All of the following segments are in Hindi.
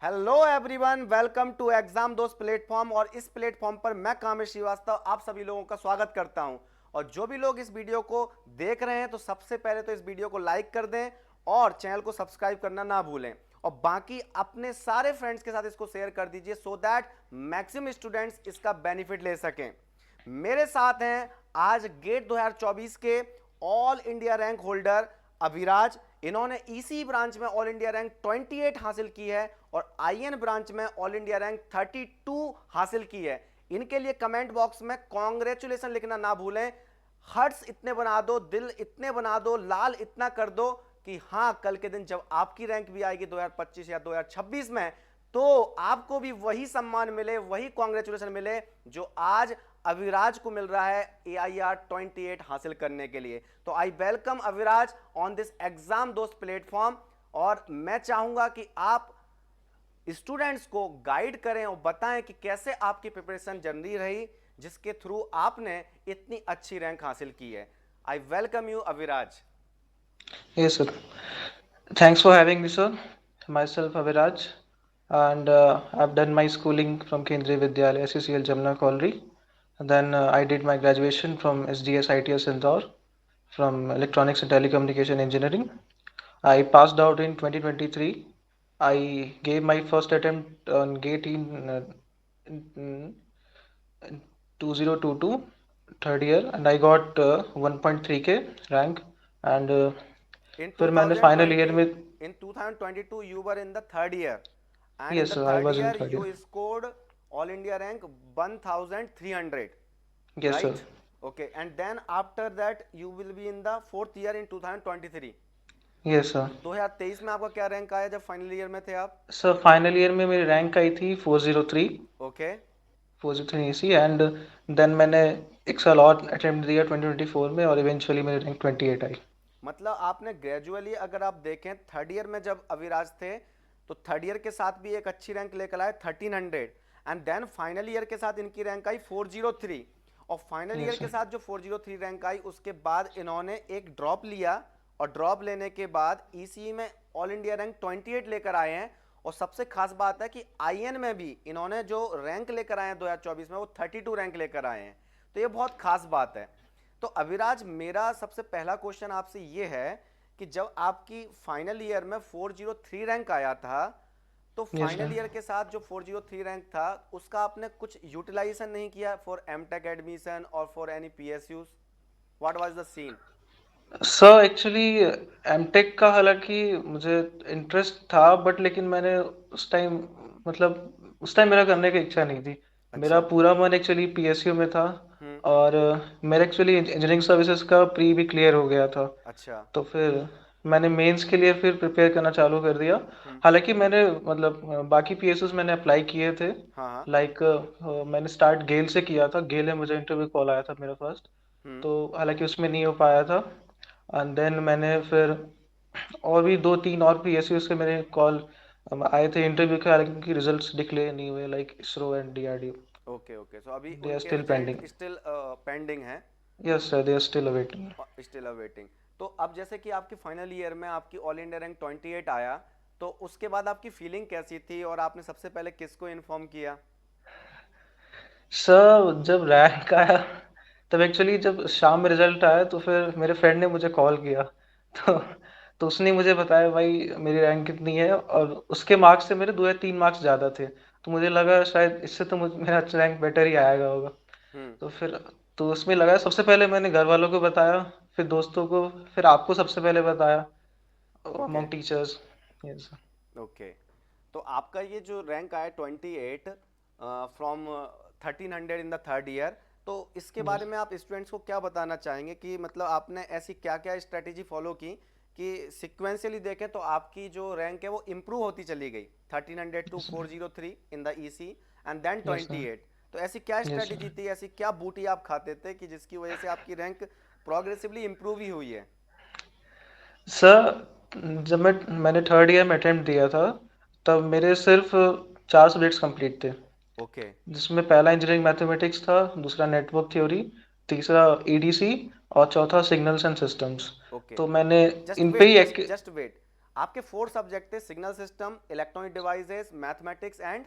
Hello everyone, welcome to exam Dost platform. और इस प्लेटफॉर्म पर मैं कामेश श्रीवास्तव आप सभी लोगों का स्वागत करता हूं। और जो भी लोग इस वीडियो को देख रहे हैं तो सबसे पहले तो इस वीडियो को लाइक कर दें और चैनल को सब्सक्राइब करना ना भूलें। और बाकी अपने सारे फ्रेंड्स के साथ इसको शेयर कर दीजिए सो दैट मैक्सिमम स्टूडेंट्स इसका बेनिफिट ले सकें। मेरे साथ हैं आज गेट 2024 के all India rank holder Abhiraj. इन्होंने ईसी ब्रांच में ऑल इंडिया रैंक 28 हासिल की है और आईएन ब्रांच में ऑल इंडिया रैंक 32 हासिल की है। इनके लिए कमेंट बॉक्स में कॉन्ग्रेचुलेशन लिखना ना भूलें। हर्ट्स इतने बना दो, दिल इतने बना दो, लाल इतना कर दो कि हाँ, कल के दिन जब आपकी रैंक भी आएगी 2025 या 2026 में, तो आपको भी वही सम्मान मिले, वही कॉन्ग्रेचुलेशन मिले जो आज अविराज को मिल रहा है AIR 28 हासिल करने के लिए। तो I welcome Aviraj on this exam Dost platform. और मैं चाहूंगा कि आप स्टूडेंट्स को गाइड करें और बताएं कि कैसे आपकी प्रिपरेशन जारी रही जिसके थ्रू आपने इतनी अच्छी रैंक हासिल की है। I welcome you Aviraj. Yes, sir. Thanks for having me, sir. Myself, Aviraj, and I've done my schooling from Kendriya Vidyalaya, SCCL Jamna Colliery. Then I did my graduation from SDS ITS Indore from Electronics and Telecommunication Engineering. I passed out in 2023. I gave my first attempt on GATE in 2022, third year, and I got 1.3K rank. And In फिर मैंने फाइनल ईयर 2020, में in 2022 you were in the third year, and in yes the sir I third was in year third you year scored all India rank 1300, yes sir right? Okay, and then after that you will be in the fourth year in 2023. Yes तो सर 2023 में आपका क्या रैंक आया जब फाइनल ईयर में थे आप? सर फाइनल ईयर में मेरी रैंक आई थी 403 ओके। 403 एसी एंड देन मैंने एक साल और अटेम्प्ट दिया 2024 में और इवेंचुअली मेरी रैंक 28 आई मतलब आपने ग्रेजुअली अगर आप देखें थर्ड ईयर में जब अविराज थे तो थर्ड ईयर के साथ भी एक अच्छी रैंक लेकर आए 1300, एंड देन फाइनल ईयर के साथ इनकी रैंक आई 403। और फाइनल ईयर यस के सर साथ जो 403 रैंक आई उसके बाद इन्होंने एक ड्रॉप लिया और ड्रॉप लेने के बाद ईसीई में ऑल इंडिया रैंक 28 लेकर आए हैं। और सबसे खास बात है कि आईएन में भी इन्होंने जो रैंक लेकर आए हैं 2024 में वो 32 रैंक लेकर आए हैं। तो ये बहुत खास बात है। तो अविराज, मेरा सबसे पहला क्वेश्चन आपसे ये है कि जब आपकी फाइनल ईयर में 403 रैंक आया था तो यस फाइनल सर ईयर के साथ जो 403 रैंक था उसका आपने कुछ यूटिलाइजेशन नहीं किया फॉर एमटेक एडमिशन और for any PSUs? What was the scene? Sir actually MTech का हालांकि मुझे इंटरेस्ट था बट लेकिन मैंने उस टाइम उस टाइम मेरा करने की इच्छा नहीं थी मेरा अच्छा। पूरा मन एक्चुअली पीएसयू में था हम्म। और मेरा एक्चुअली इंजीनियरिंग सर्विसेज का प्री भी क्लियर हो गया था अच्छा। तो फिर मैंने मेंस के लिए फिर प्रिपेयर करना चालू कर दिया हम्म। हालांकि मैंने बाकी पीएसयूज मैंने अप्लाई किए थे हाँ हाँ। लाइक मैंने स्टार्ट गेल से किया था गेल में मुझे इंटरव्यू कॉल आया था मेरा फर्स्ट हम्म। तो हालांकि उसमें नहीं हो पाया था एंड देन मैंने फिर और भी दो तीन और पीएसयूज के मेरे कॉल आए थे इंटरव्यू के हालांकि उनकी रिजल्ट्स डिक्लेयर नहीं हुए like ISRO and DRDO okay okay, so अभी दे आर उनके still pending result still pending है। Yes sir they are still awaiting still awaiting. तो अब जैसे कि आपकी फाइनल ईयर में आपकी ऑल इंडिया रैंक 28 आया, तो उसके बाद आपकी फीलिंग कैसी थी और आपने सबसे पहले किसको इन्फॉर्म किया? सर जब रैंक आया तब एक्चुअली जब शाम में रिजल्ट आया तो फिर मेरे फ्रेंड ने मुझे कॉल किया तो तो उसने मुझे बताया भाई मेरी रैंक कितनी है और उसके मार्क्स से मेरे 2 या 3 मार्क्स ज़्यादा थे तो मुझे लगा शायद इससे तो मेरा रैंक बेटर ही आएगा होगा हम्म। तो फिर तो उसमें लगा सबसे पहले मैंने घर वालों को बताया फिर दोस्तों को फिर आपको सबसे पहले बताया okay among teachers yes okay. तो आपका ये जो रैंक आया 28 from 1300 in the third year, तो इसके बारे यस में आप स्टूडेंट्स को क्या बताना चाहेंगे कि मतलब आपने ऐसी क्या क्या स्ट्रेटेजी फॉलो की कि सिक्वेंशियली देखें तो आपकी जो रैंक है वो इम्प्रूव होती चली गई 1300 to yes 403 in the EC and then yes sir 28। तो ऐसी क्या यस स्ट्रेटेजी सर थी, ऐसी क्या बूटी आप खाते थे कि जिसकी वजह से आपकी रैंक प्रोग्रेसिवली इम्प्रूव ही हुई है? सर जब मैंने थर्ड ईयर में अटेम्प्ट दिया था तब मेरे सिर्फ 4 सब्जेक्ट्स कंप्लीट थे ओके। जिसमें पहला इंजीनियरिंग मैथमेटिक्स था दूसरा नेटवर्क थ्योरी तीसरा ईडीसी और चौथा सिग्नल्स एंड सिस्टम्स ओके। तो मैंने जस्ट इन पे वेट, ही जस्ट जस्ट वेट। आपके 4 सब्जेक्ट थे, signal system, electronic devices, mathematics and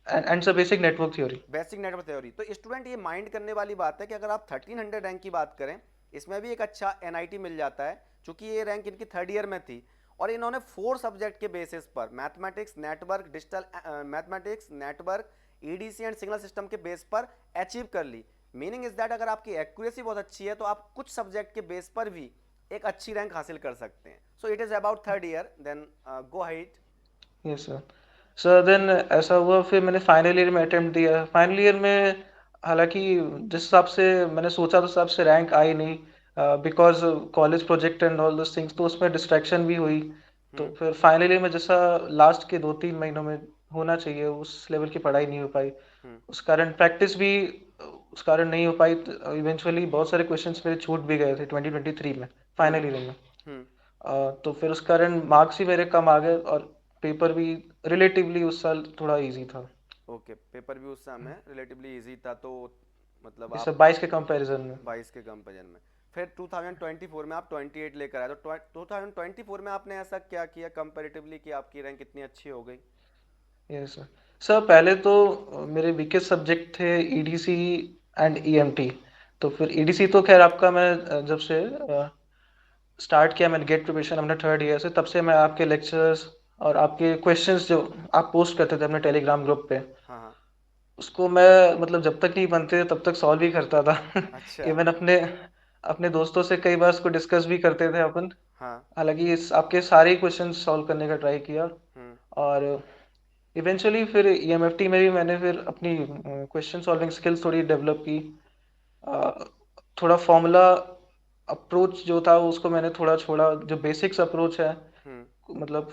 and some basic network theory. Basic network theory. तो स्टूडेंट ये माइंड करने वाली बात है कि अगर आप 1300 रैंक की बात करें, इसमें भी एक अच्छा एनआईटी मिल जाता है, क्योंकि ये रैंक इनकी थर्ड ईयर में थी, और इन्होंने 4 सब्जेक्ट के बेसिस पर mathematics, network, digital mathematics, network, EDC and signal system के बेस पर अचीव कर ली। मीनिंग इज दैट अगर आपकी एक्यूरेसी बहुत अच्छी है तो आप कुछ सब्जेक्ट के बेस पर भी एक अच्छी रैंक हासिल कर सकते हैं। So it is about third year, then go ahead. Yes sir. Sir then ऐसा हुआ, फिर मैंने फाइनल ईयर में अटेम्प्ट दिया। फाइनल ईयर में हालांकि जिस हिसाब से मैंने सोचा तो उस हिसाब से रैंक आई नहीं, because college project and all those things, तो उसमें डिस्ट्रैक्शन भी हुई। तो फिर फाइनल ईयर में जैसा लास्ट के 2-3 महीनों में होना चाहिए उस लेवल की पढ़ाई नहीं हो पाई। उस कारण प्रैक्टिस भी उस कारण नहीं हो पाई। इवेंचुअली बहुत सारे क्वेश्चंस मेरे छूट भी गए थे 2023 में फाइनल ईयर में। तो फिर उस कारण मार्क्स ही मेरे कम आ गए, और पेपर भी रिलेटिवली उस साल थोड़ा इजी था, ओके, पेपर भी उस समय रिलेटिवली इजी था, तो मतलब जैसे आप 22 के कंपैरिजन में। 22 के कंपेरिजन में। फिर 2024 में आप 28 लेकर आए, तो 2024 में आपने ऐसा क्या किया कंपैरेटिवली कि आपकी रैंक इतनी अच्छी हो गई? Yes sir. सर पहले तो मेरे वीकेस्ट सब्जेक्ट थे ईडीसी एंड ईएमटी। तो फिर ईडीसी तो खैर आपका मैं जब से स्टार्ट किया मैंने गेट प्रिपरेशन अपने थर्ड ईयर से, तब से मैं आपके लेक्चर्स और आपके क्वेश्चंस जो आप पोस्ट करते थे अपने टेलीग्राम ग्रुप पे, हाँ हाँ। उसको मैं मतलब जब तक नहीं बनते तब तक सॉल्व ही करता था। अच्छा। इवन अपने अपने दोस्तों से कई बार उसको डिस्कस भी करते थे अपन। हाँ। हालांकि इस आपके सारे ही क्वेश्चन सॉल्व करने का ट्राई किया, हम्म। और इवेंचुअली फिर ईएमएफटी में भी मैंने फिर अपनी क्वेश्चन सॉल्विंग स्किल्स थोड़ी डेवलप की। अ, थोड़ा फॉर्मूला अप्रोच जो था उसको मैंने थोड़ा छोड़ा। जो बेसिक्स अप्रोच है, हम्म। मतलब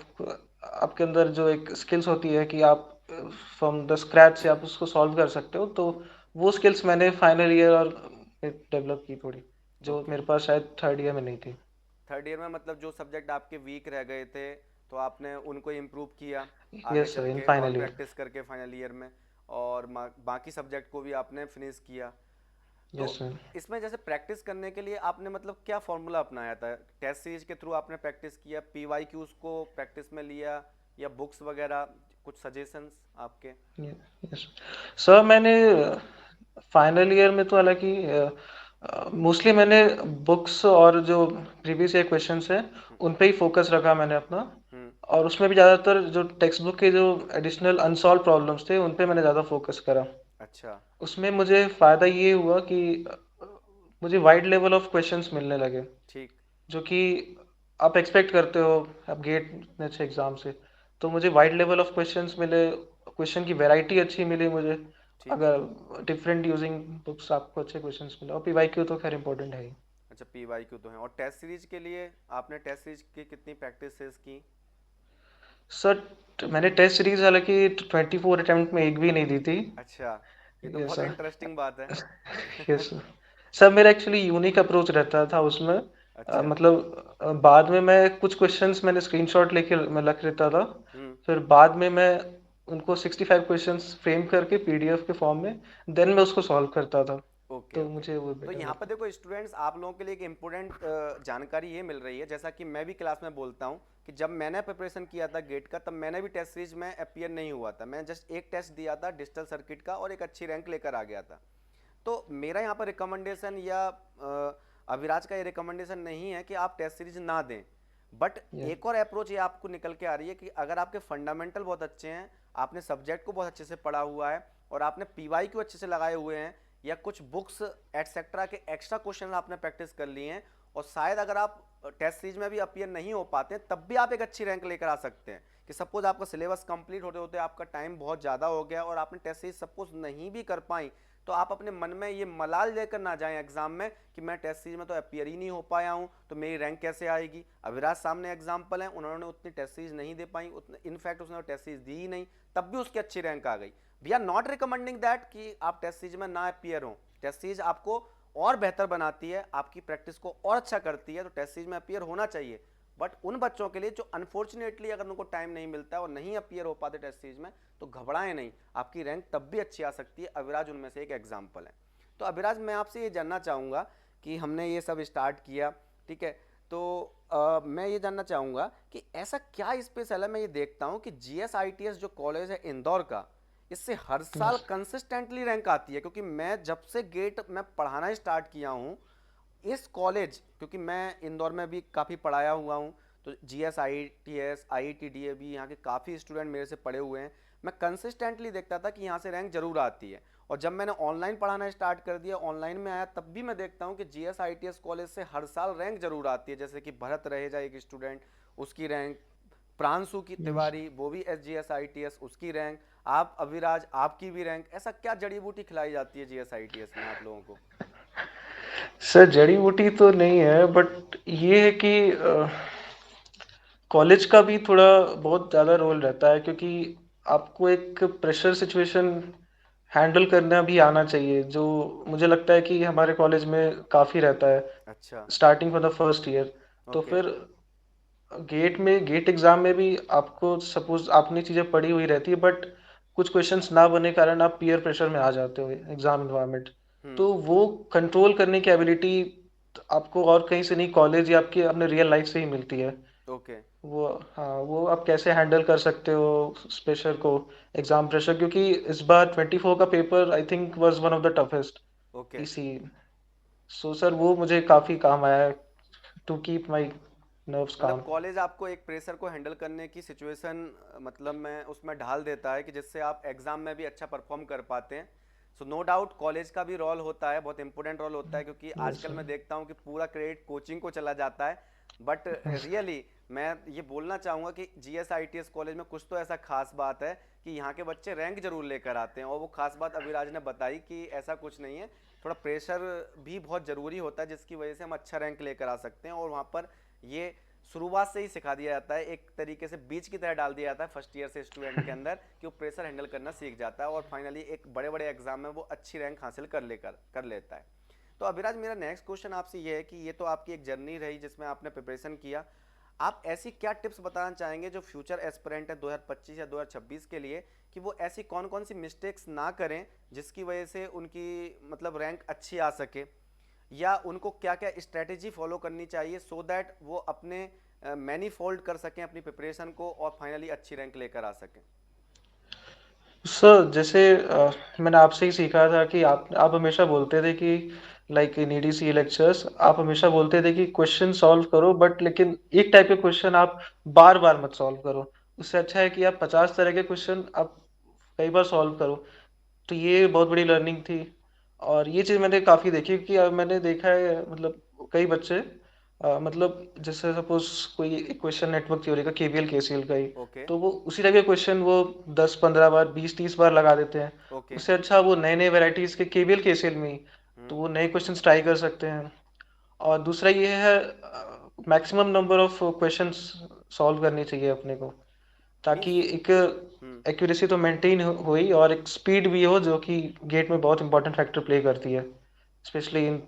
आपके अंदर जो एक स्किल्स होती है कि आप फ्रॉम द स्क्रैच से आप उसको सॉल्व कर सकते हो, तो वो स्किल्स मैंने फाइनल ईयर और डेवलप की थोड़ी, जो ओके। मेरे पास शायद थर्ड ईयर में नहीं थी। थर्ड ईयर में मतलब जो सब्जेक्ट आपके वीक रह गए थे, तो आपने उनको इम्प्रूव किया आगे यस सर, चल इन के, और फाइनल ईयर। प्रैक्टिस करके फाइनल ईयर में, और बाकी सब्जेक्ट को भी आपने फिनिश किया। तो यस सर। इसमें जैसे प्रैक्टिस करने के लिए आपने मतलब क्या फॉर्मूला अपनाया था? टेस्ट सीरीज के थ्रू आपने प्रैक्टिस किया, पीवाई क्यूज को प्रैक्टिस में लिया, या बुक्स वगैरह? कुछ सजेशंस आपके? यस सर, मैंने फाइनल ईयर में तो हालांकि मोस्टली मैंने बुक्स और जो प्रीवियस ईयर क्वेश्चंस हैं उन पे ही फोकस रखा मैंने अपना। हम्म। और उसमें भी ज़्यादातर जो टेक्स्ट बुक के जो एडिशनल अनसॉल्व प्रॉब्लम्स थे उन पे मैंने ज़्यादा फोकस करा। अच्छा। उसमें मुझे फ़ायदा ये हुआ कि मुझे वाइड लेवल ऑफ क्वेश्चंस मिलने लगे, ठीक। जो कि आप एक्सपेक्ट करते हो आप गेट जैसे एग्ज़ाम से। तो मुझे वाइड लेवल ऑफ क्वेश्चंस मिले, क्वेश्चन की वैरायटी अच्छी मिली मुझे। ठीक। अगर डिफरेंट यूजिंग बुक्स आपको अच्छे क्वेश्चंस मिले, और पीवाईक्यू तो खैर इंपॉर्टेंट है ही। अच्छा, पीवाई क्यू तो है। और टेस्ट सीरीज के लिए आपने टेस्ट सीरीज की कितनी प्रैक्टिस की? सर मैंने टेस्ट सीरीज हालांकि 24 अटेम्प्ट में एक भी नहीं दी थी। अच्छा, ये तो यस बहुत सर। इंटरेस्टिंग बात है। Yes sir. सर मेरा एक्चुअली यूनिक अप्रोच रहता था उसमें। अच्छा। मतलब बाद में मैं कुछ क्वेश्चंस मैंने स्क्रीनशॉट लेके मैं रख लेता था। हम्म। फिर बाद में मैं उनको 65 क्वेश्चंस फ्रेम करके पीडीएफ के फॉर्म में देन मैं उसको सॉल्व करता था। ओके तो ओके। मुझे वो तो बेटर यहाँ पर लगता। देखो स्टूडेंट्स, आप लोगों के लिए एक इम्पोर्टेंट जानकारी ये मिल रही है, जैसा कि मैं भी क्लास में बोलता हूँ कि जब मैंने प्रिपरेशन किया था गेट का, तब मैंने भी टेस्ट सीरीज में अपीयर नहीं हुआ था। मैं जस्ट एक टेस्ट दिया था डिजिटल सर्किट का, और एक अच्छी रैंक लेकर आ गया था। तो मेरा यहाँ पर रिकमेंडेशन या अभिराज का ये रिकमेंडेशन नहीं है कि आप टेस्ट सीरीज ना दें, बट यस। एक और अप्रोच ये आपको निकल के आ रही है कि अगर आपके फंडामेंटल बहुत अच्छे हैं, आपने सब्जेक्ट को बहुत अच्छे से पढ़ा हुआ है, और आपने पीवाई को अच्छे से लगाए हुए हैं, या कुछ बुक्स एटसेट्रा के एक्स्ट्रा क्वेश्चन आपने प्रैक्टिस कर लिए हैं, और शायद अगर आप टेस्ट सीरीज में भी अपीयर नहीं हो पाते तब भी आप एक अच्छी रैंक लेकर आ सकते हैं। कि सपोज आपका सिलेबस कंप्लीट होते होते आपका टाइम बहुत ज़्यादा हो गया और आपने टेस्ट सीरीज सपोज नहीं भी कर पाई, तो आप अपने मन में ये मलाल लेकर ना जाएं एग्जाम में कि मैं टेस्ट सीरीज में तो अपीयर ही नहीं हो पाया हूं, तो मेरी रैंक कैसे आएगी। अविराज सामने एग्जाम्पल है, उन्होंने उतनी टेस्ट सीरीज नहीं दे पाई, उतने इनफैक्ट उसने टेस्ट सीरीज दी ही नहीं, तब भी उसकी अच्छी रैंक आ गई। We are not recommending that कि आप टेस्ट सीरीज में ना अपीयर हो। टेस्ट सीरीज आपको और बेहतर बनाती है, आपकी प्रैक्टिस को और अच्छा करती है, तो टेस्ट सीरीज में अपीयर होना चाहिए। बट उन बच्चों के लिए जो अनफॉर्चुनेटली अगर उनको टाइम नहीं मिलता है और नहीं अपीयर हो पाते टेस्ट सीरीज में, तो घबराएं नहीं, आपकी रैंक तब भी अच्छी आ सकती है। अविराज उनमें से एक एग्जाम्पल है। तो अविराज, मैं आपसे ये जानना चाहूँगा कि हमने ये सब स्टार्ट किया, ठीक है, तो मैं ये जानना चाहूँगा कि ऐसा क्या स्पेशल है। मैं ये देखता हूँ कि GSITS जो कॉलेज है इंदौर का, इससे हर साल यस। कंसिस्टेंटली रैंक आती है। क्योंकि मैं जब से गेट में पढ़ाना स्टार्ट किया हूँ इस कॉलेज, क्योंकि मैं इंदौर में भी काफ़ी पढ़ाया हुआ हूँ, तो GSITS IITDA भी यहाँ के काफ़ी स्टूडेंट मेरे से पढ़े हुए हैं। मैं कंसिस्टेंटली देखता था कि यहाँ से रैंक जरूर आती है। और जब मैंने ऑनलाइन पढ़ाना स्टार्ट कर दिया, ऑनलाइन में आया, तब भी मैं देखता हूँ कि GSITS कॉलेज से हर साल रैंक जरूर आती है। जैसे कि भरत रहेजा एक स्टूडेंट, उसकी रैंक, प्रांशु की यस तिवारी वो भी GSITS, उसकी रैंक, आप अविराज आपकी भी रैंक। ऐसा क्या जड़ी बूटी खिलाई जाती है GSITS में आप लोगों को? सर, जड़ी बूटी तो नहीं है, बट ये है कि कॉलेज का भी थोड़ा बहुत ज़्यादा रोल रहता है, क्योंकि आपको एक प्रेशर सिचुएशन हैंडल करना भी आना चाहिए, जो मुझे लगता है कि हमारे कॉलेज में काफ़ी रहता है अच्छा। Starting from the first year. तो ओके। फिर गेट एग्जाम में भी आपको सपोज आपने चीज़ें पढ़ी हुई रहती है, बट कुछ क्वेश्चंस ना बनने के कारण आप पीयर प्रेशर में आ जाते हो एग्जाम इन्वायरमेंट। हम्म। तो वो कंट्रोल करने की एबिलिटी आपको और कहीं से नहीं, कॉलेज या आपके अपने रियल लाइफ से ही मिलती है। ओके। वो, हाँ, वो आप कैसे हैंडल कर सकते हो प्रेशर को, एग्जाम प्रेशर, क्योंकि इस बार 24 का paper I think was one of the toughest okay. इसी। सो सर, वो मुझे काफ़ी काम आया है टू कीप माई नर्व्स मतलब काम। कॉलेज आपको एक प्रेशर को हैंडल करने की सिचुएशन, मतलब में उसमें ढाल देता है कि जिससे आप एग्जाम में भी अच्छा परफॉर्म कर पाते हैं। सो नो डाउट कॉलेज का भी रोल होता है, बहुत इंपॉर्टेंट रोल होता है, क्योंकि यस आजकल सर। मैं देखता हूँ कि पूरा क्रेडिट कोचिंग को चला जाता है। बट रियली मैं ये बोलना चाहूँगा कि GSITS कॉलेज में कुछ तो ऐसा खास बात है कि यहाँ के बच्चे रैंक जरूर लेकर आते हैं। और वो खास बात अभिराज ने बताई कि ऐसा कुछ नहीं है, थोड़ा प्रेशर भी बहुत ज़रूरी होता है, जिसकी वजह से हम अच्छा रैंक लेकर आ सकते हैं। और वहाँ पर ये शुरुआत से ही सिखा दिया जाता है, एक तरीके से बीज की तरह डाल दिया जाता है फर्स्ट ईयर से स्टूडेंट के अंदर, कि वो प्रेशर हैंडल करना सीख जाता है और फाइनली एक बड़े बड़े एग्जाम में वो अच्छी रैंक हासिल कर लेता है। तो अभिराज, मेरा नेक्स्ट क्वेश्चन आपसे ये है कि ये तो आपकी एक जर्नी रही जिसमें आपने प्रिपरेशन किया। आप ऐसी क्या टिप्स बताना चाहेंगे जो फ्यूचर एस्पिरेंट है 2025 या 2026 के लिए, कि वो ऐसी कौन कौन सी मिस्टेक्स ना करें जिसकी वजह से उनकी मतलब रैंक अच्छी आ सके, या उनको क्या क्या स्ट्रेटेजी फॉलो करनी चाहिए सो दैट वो अपने मैनीफोल्ड कर सकें अपनी प्रिपरेशन को और फाइनली अच्छी रैंक लेकर आ सकें? सर, जैसे मैंने आपसे ही सीखा था कि आप हमेशा बोलते थे कि लाइक इन ईडीसी लेक्चर्स आप हमेशा बोलते थे कि क्वेश्चन सॉल्व करो, बट लेकिन एक टाइप के क्वेश्चन आप बार बार मत सॉल्व करो। उससे अच्छा है कि आप 50 तरह के क्वेश्चन आप कई बार सॉल्व करो। तो ये बहुत बड़ी लर्निंग थी। और ये चीज़ मैंने काफ़ी देखी कि अब मैंने देखा है, मतलब कई बच्चे मतलब जैसे सपोज कोई इक्वेशन नेटवर्क थ्योरी का केवीएल केसीएल का ही, ओके। तो वो उसी तरह के क्वेश्चन वो 10-15 बार 20-30 बार लगा देते हैं। ओके। उससे अच्छा वो नए नए वेराइटीज़ के केवीएल केसीएल में ही तो हम्म। वो नए क्वेश्चंस ट्राई कर सकते हैं। और दूसरा ये है, maximum number of questions solve करनी चाहिए अपने को, ताकि मीन्स। एक हम्म। एक्यूरेसी तो मेंटेन हुई और एक स्पीड भी हो, जो कि गेट में बहुत इंपॉर्टेंट फैक्टर प्ले करती है, specially in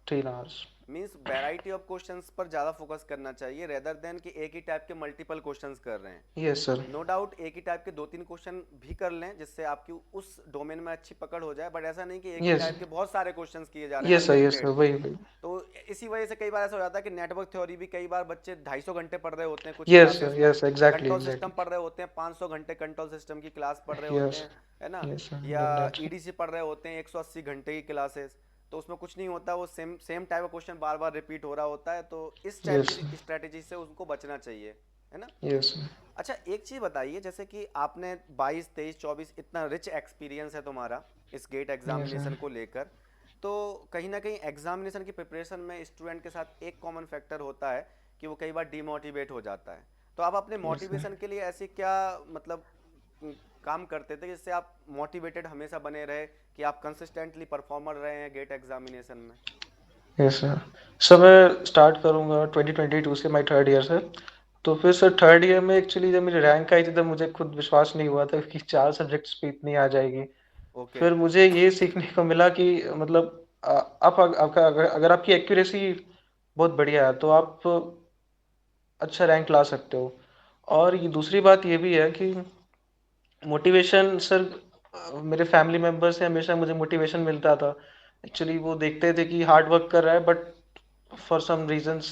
3 hours. Means variety of questions पर ज़्यादा फोकस करना चाहिए रेदर देन कि एक ही टाइप के मल्टीपल क्वेश्चंस कर रहे हैं। Yes sir. नो डाउट एक ही टाइप के दो तीन क्वेश्चन भी कर लें जिससे आपकी उस डोमेन में अच्छी पकड़ हो जाए, बट ऐसा नहीं कि एक ही यस टाइप के बहुत सारे क्वेश्चंस किए जा रहे हैं yes sir. Yes sir, unlimited. वही वही। तो इसी वजह से कई बार ऐसा हो जाता है कि नेटवर्क थ्योरी भी कई बार बच्चे 250 घंटे पढ़ रहे होते हैं कुछ यस क्लासेस सर। में, yes, exactly control system exactly. पढ़ रहे होते हैं 500 घंटे कंट्रोल सिस्टम की क्लास पढ़ रहे होते यस। हैं, है ना, यस सर, या डेफिनेटली। ईडीसी पढ़ रहे होते हैं 180 घंटे की क्लासेस। तो उसमें कुछ नहीं होता, वो सेम सेम टाइप का क्वेश्चन बार बार रिपीट हो रहा होता है, तो इस टाइप यस की स्ट्रेटेजी से उनको बचना चाहिए, है ना। यस अच्छा, एक चीज़ बताइए, जैसे कि आपने 22 23 24 इतना रिच एक्सपीरियंस है तुम्हारा इस गेट यस एग्जामिनेशन सर। को लेकर, तो कहीं ना कहीं एग्जामिनेशन की प्रिपरेशन में स्टूडेंट के साथ एक कॉमन फैक्टर होता है कि वो कई बार डीमोटिवेट हो जाता है। तो आप अपने यस सर। मोटिवेशन के लिए ऐसे क्या मतलब उम, काम करते थे जिससे आप मोटिवेटेड हमेशा बने रहे, कि आप कंसिस्टेंटली परफॉर्मर रहे हैं गेट एग्जामिनेशन में? Yes sir. सर, मैं स्टार्ट करूँगा 2022 से, माई थर्ड ईयर से। तो फिर सर थर्ड ईयर में एक्चुअली जब मेरी रैंक आई थी, तब मुझे खुद विश्वास नहीं हुआ था कि 4 सब्जेक्ट्स पे इतनी आ जाएगी। ओके। फिर मुझे ये सीखने को मिला कि मतलब आप आपका अगर आपकी एक्यूरेसी बहुत बढ़िया है तो आप अच्छा रैंक ला सकते हो। और ये दूसरी बात ये भी है कि मोटिवेशन सर, मेरे फैमिली मेंबर से हमेशा मुझे मोटिवेशन मिलता था। एक्चुअली वो देखते थे कि हार्ड वर्क कर रहा है, बट फॉर सम रीजंस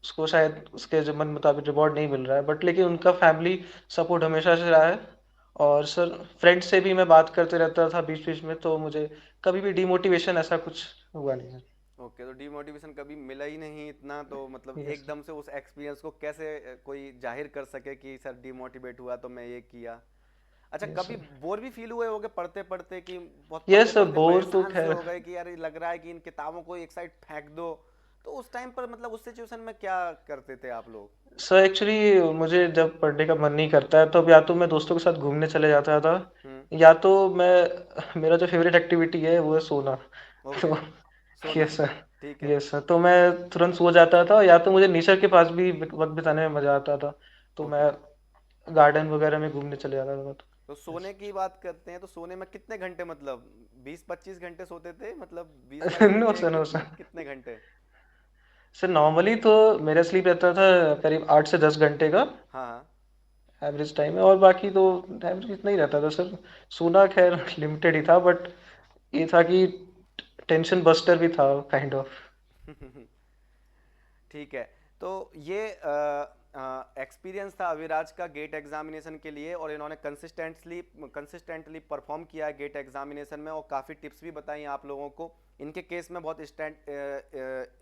उसको शायद उसके जो मन मुताबिक रिवॉर्ड नहीं मिल रहा है, बट लेकिन उनका फैमिली सपोर्ट हमेशा से रहा है। और सर फ्रेंड से भी मैं बात करते रहता था बीच बीच में, तो मुझे कभी भी डिमोटिवेशन ऐसा कुछ हुआ नहीं है। ओके, तो डीमोटिवेशन कभी मिला ही नहीं इतना, तो मतलब यस सर। एकदम से उस एक्सपीरियंस को कैसे कोई जाहिर कर सके कि सर डीमोटिवेट हुआ तो मैं ये किया। अच्छा, यस कभी सर। बोर भी फील हुए होगे पढ़ते पढ़ते कि बहुत पढ़ते यस सर, पढ़ते बोर तो परेशान से खैर। हो गए कि यार ये लग रहा है कि इन किताबों को एक साइड फेंक दो, तो उस टाइम पर मतलब उस सिचुएशन में क्या करते थे आप लोग? सर एक्चुअली मुझे जब पढ़ने का मन नहीं करता है, तब या तो मैं दोस्तों के साथ घूमने चले जाता था, हम्म। या तो मैं मेरा जो फेवरेट एक्टिविटी है वो है सोना। ओके। तो सोना। Yes sir. ठीक है। यस सर, तो मैं तुरंत सो जाता था, या तो मुझे नेचर के पास भी वक्त बिताने में मजा आता था, तो ओके। मैं गार्डन वगैरह में घूमने चले जाता था। तो तो यस। सोने की बात करते हैं तो सोने में कितने घंटे, मतलब 20-25 घंटे सोते थे, मतलब 20 22 नो घंटे या सर, नो सर। कितने घंटे? सर नॉर्मली तो मेरा स्लीप रहता था करीब 8 से 10 घंटे का हाँ हाँ। एवरेज टाइम है, और बाकी तो एवरेज इतना ही रहता था सर। सोना खैर लिमिटेड ही था, बट ये था कि टेंशन बस्टर भी था काइंड ऑफ। ठीक है। तो ये एक्सपीरियंस था अविराज का गेट एग्जामिनेशन के लिए, और इन्होंने कंसिस्टेंटली परफॉर्म किया है गेट एग्जामिनेशन में, और काफ़ी टिप्स भी बताई आप लोगों को। इनके केस में बहुत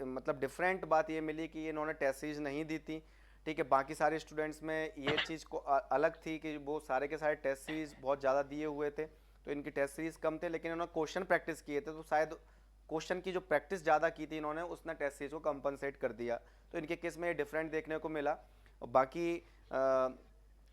मतलब डिफरेंट बात ये मिली कि इन्होंने टेस्ट सीरीज नहीं दी थी। ठीक है, बाकी सारे स्टूडेंट्स में ये चीज़ को अलग थी कि वो सारे के सारे टेस्ट सीरीज बहुत ज़्यादा दिए हुए थे, तो इनकी टेस्ट सीरीज कम थे, लेकिन इन्होंने क्वेश्चन प्रैक्टिस किए थे, तो शायद क्वेश्चन की जो प्रैक्टिस ज़्यादा की थी इन्होंने, उसने टेस्ट सीरीज को कंपनसेट कर दिया। तो इनके केस में ये डिफरेंट देखने को मिला। और बाकी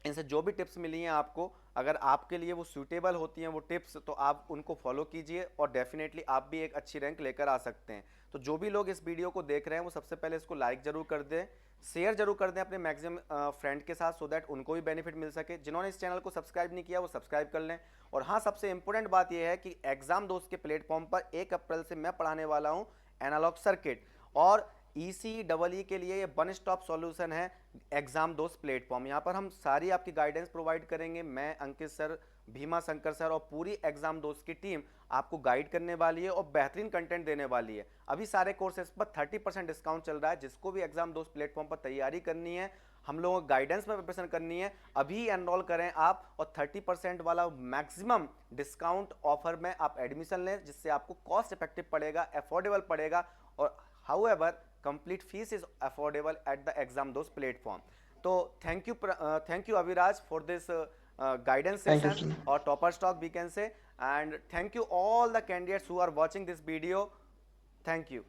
इनसे जो भी टिप्स मिली हैं आपको, अगर आपके लिए वो सूटेबल होती हैं वो टिप्स, तो आप उनको फॉलो कीजिए और डेफिनेटली आप भी एक अच्छी रैंक लेकर आ सकते हैं। तो जो भी लोग इस वीडियो को देख रहे हैं वो सबसे पहले इसको लाइक जरूर कर दें, शेयर जरूर कर दें अपने मैक्सिमम फ्रेंड के साथ, सो दैट उनको भी बेनिफिट मिल सके। जिन्होंने इस चैनल को सब्सक्राइब नहीं किया वो सब्सक्राइब कर लें। और हाँ, सबसे इंपॉर्टेंट बात यह है कि एग्जाम दोस्त के प्लेटफॉर्म पर 1 अप्रैल से मैं पढ़ाने वाला हूँ एनालॉग सर्किट, और ECEE के लिए ये वन स्टॉप सॉल्यूशन है एग्जाम दोस्त प्लेटफॉर्म। यहाँ पर हम सारी आपकी गाइडेंस प्रोवाइड करेंगे, मैं, अंकित सर, भीमा शंकर सर और पूरी एग्जाम दोस्त की टीम आपको गाइड करने वाली है और बेहतरीन कंटेंट देने वाली है। अभी सारे कोर्सेज पर 30% डिस्काउंट चल रहा है। जिसको भी एग्जाम दोस्त प्लेटफॉर्म पर तैयारी करनी है, हम लोगों को गाइडेंस में प्रिपरेशन करनी है, अभी एनरोल करें आप, और 30% वाला मैक्सिमम डिस्काउंट ऑफर में आप एडमिशन लें, जिससे आपको कॉस्ट इफेक्टिव पड़ेगा, अफोर्डेबल पड़ेगा, और however complete fees is affordable at the exam Dost platform. तो thank you Aviraj for this guidance thank you session sir. or topper stock we can say, and thank you all the candidates who are watching this video. Thank you.